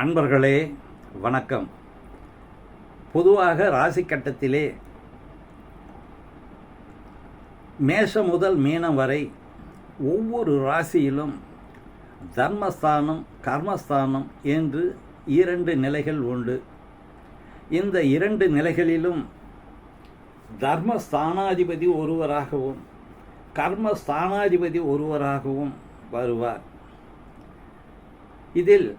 அன்பர்களே வணக்கம். பொதுவாக ராசி கட்டத்திலே மேஷம் முதல் மீனம் வரை ஒவ்வொரு ராசியிலும் தர்மஸ்தானம் கர்மஸ்தானம் என்று இரண்டு நிலைகள் உண்டு. இந்த இரண்டு நிலைகளிலும் தர்மஸ்தானாதிபதி ஒருவராகவும் கர்மஸ்தானாதிபதி ஒருவராகவும் வருவார். இதில்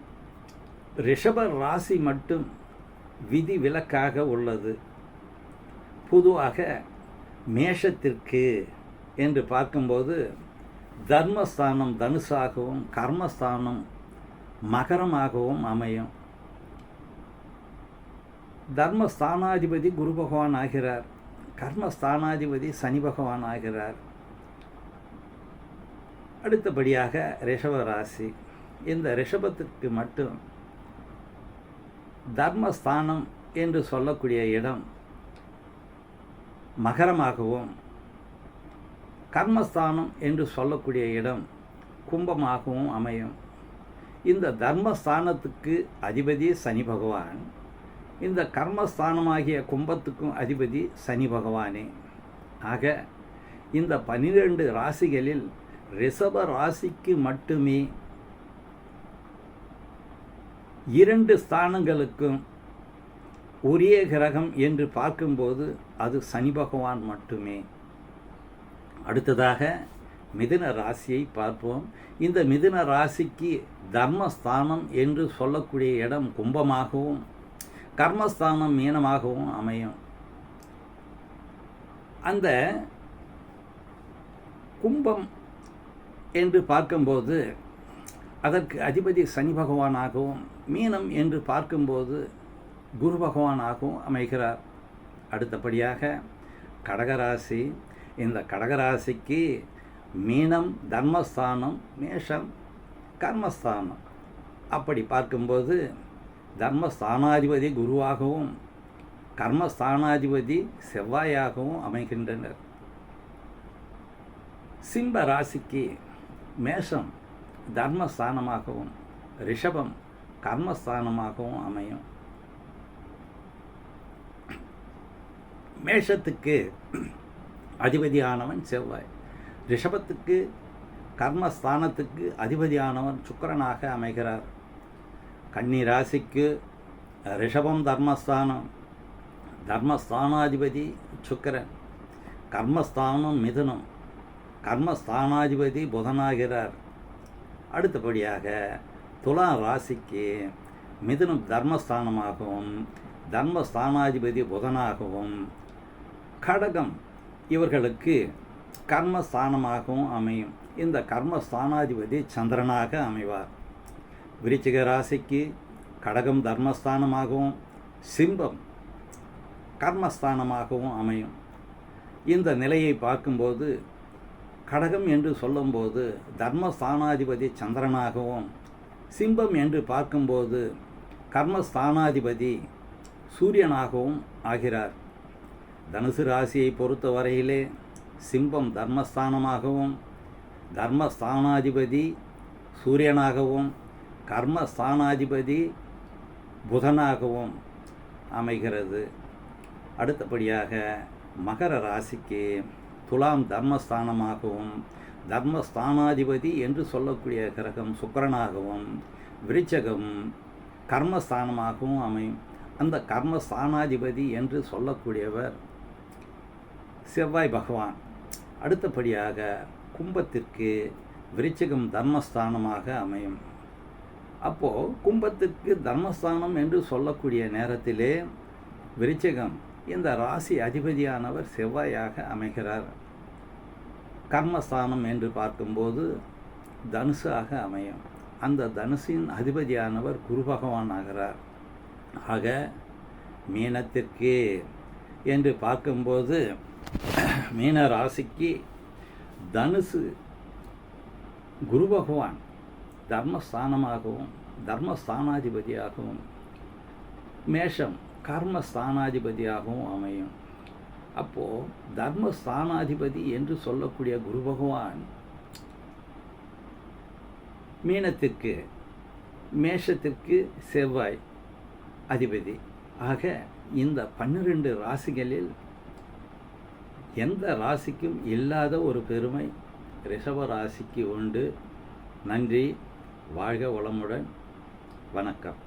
ரிஷப ராசி மட்டும் விதி விலக்காக உள்ளது. பொதுவாக மேஷத்திற்கு என்று பார்க்கும்போது தர்மஸ்தானம் தனுசாகவும் கர்மஸ்தானம் மகரமாகவும் அமையும். தர்மஸ்தானாதிபதி குரு பகவான் ஆகிறார், கர்மஸ்தானாதிபதி சனி பகவான் ஆகிறார். அடுத்தபடியாக ரிஷப ராசி. இந்த ரிஷபத்திற்கு மட்டும் தர்மஸ்தானம் என்று சொல்லக்கூடிய இடம் மகரமாகவும் கர்மஸ்தானம் என்று சொல்லக்கூடிய இடம் கும்பமாகவும் அமையும். இந்த தர்மஸ்தானத்துக்கு அதிபதி சனி பகவான், இந்த கர்மஸ்தானமாகிய கும்பத்துக்கும் அதிபதி சனி பகவானே. ஆக இந்த 12 ராசிகளில் ரிஷப ராசிக்கு மட்டுமே 2 ஸ்தானங்களுக்கும் ஒரே கிரகம் என்று பார்க்கும்போது அது சனி பகவான் மட்டுமே. அடுத்ததாக மிதுன ராசியை பார்ப்போம். இந்த மிதுன ராசிக்கு தர்மஸ்தானம் என்று சொல்லக்கூடிய இடம் கும்பமாகவும் கர்மஸ்தானம் மீனமாகவும் அமையும். அந்த கும்பம் என்று பார்க்கும்போது அதற்கு அதிபதி சனி பகவானாகவும் மீனம் என்று பார்க்கும்போது குரு பகவானாகவும் அமைகிறார். அடுத்தபடியாக கடகராசி. இந்த கடகராசிக்கு மீனம் தர்மஸ்தானம், மேஷம் கர்மஸ்தானம். அப்படி பார்க்கும்போது தர்மஸ்தானாதிபதி குருவாகவும் கர்மஸ்தானாதிபதி செவ்வாயாகவும் அமைகின்றனர். சிம்ம ராசிக்கு மேஷம் தர்மஸ்தானமாகவும் ரிஷபம் கர்மஸ்தானமாகவும் அமையும். மேஷத்துக்கு அதிபதியானவன் செவ்வாய், ரிஷபத்துக்கு கர்மஸ்தானத்துக்கு அதிபதியானவன் சுக்கிரனாக அமைகிறார். கன்னி ராசிக்கு ரிஷபம் தர்மஸ்தானம், தர்மஸ்தானாதிபதி சுக்கிரன், கர்மஸ்தானம் மிதுனம், கர்மஸ்தானாதிபதி புதனாகிறார். அடுத்தபடியாக துலா ராசிக்கு மிதுனம் தர்மஸ்தானமாகவும் தர்மஸ்தானாதிபதி புதனாகவும் கடகம் இவர்களுக்கு கர்மஸ்தானமாகவும் அமையும். இந்த கர்மஸ்தானாதிபதி சந்திரனாக அமைவார். விருச்சிக ராசிக்கு கடகம் தர்மஸ்தானமாகவும் சிம்பம் கர்மஸ்தானமாகவும் அமையும். இந்த நிலையை பார்க்கும்போது கடகம் என்று சொல்லும்போது தர்மஸ்தானாதிபதி சந்திரனாகவும் சிம்பம் என்று பார்க்கும்போது கர்மஸ்தானாதிபதி சூரியனாகவும் ஆகிறார். தனுசு ராசியை பொறுத்தவரையிலே சிம்பம் தர்மஸ்தானமாகவும் தர்மஸ்தானாதிபதி சூரியனாகவும் கர்மஸ்தானாதிபதி புதனாகவும் அமைகிறது. அடுத்தபடியாக மகர ராசிக்கு துலாம் தர்மஸ்தானமாகவும் தர்மஸ்தானாதிபதி என்று சொல்லக்கூடிய கிரகம் சுக்கிரனாகவும் விருச்சகம் கர்மஸ்தானமாகவும் அமையும். அந்த கர்மஸ்தானாதிபதி என்று சொல்லக்கூடியவர் செவ்வாய் பகவான். அடுத்தபடியாக கும்பத்திற்கு விருச்சிகம் தர்மஸ்தானமாக அமையும். அப்போது கும்பத்திற்கு தர்மஸ்தானம் என்று சொல்லக்கூடிய நேரத்திலே விருச்சிகம் இந்த ராசி அதிபதியானவர் செவ்வாயாக அமைகிறார். கர்மஸ்தானம் என்று பார்க்கும்போது தனுசாக அமையும். அந்த தனுசின் அதிபதியானவர் குரு பகவான் ஆகிறார். ஆக மீனத்திற்கு என்று பார்க்கும்போது மீன ராசிக்கு தனுசு குரு பகவான் தர்மஸ்தானமாகவும் தர்மஸ்தானாதிபதியாகவும் மேஷம் கர்மஸ்தானாதிபதியாகவும் அமையும். அப்போது தர்மஸ்தானாதிபதி என்று சொல்லக்கூடிய குரு பகவான் மீனத்திற்கு மேஷத்திற்கு செவ்வாய் அதிபதி. ஆக இந்த 12 ராசிகளில் எந்த ராசிக்கும் இல்லாத ஒரு பெருமை ரிஷப ராசிக்கு உண்டு. நன்றி. வாழ்க வளமுடன். வணக்கம்.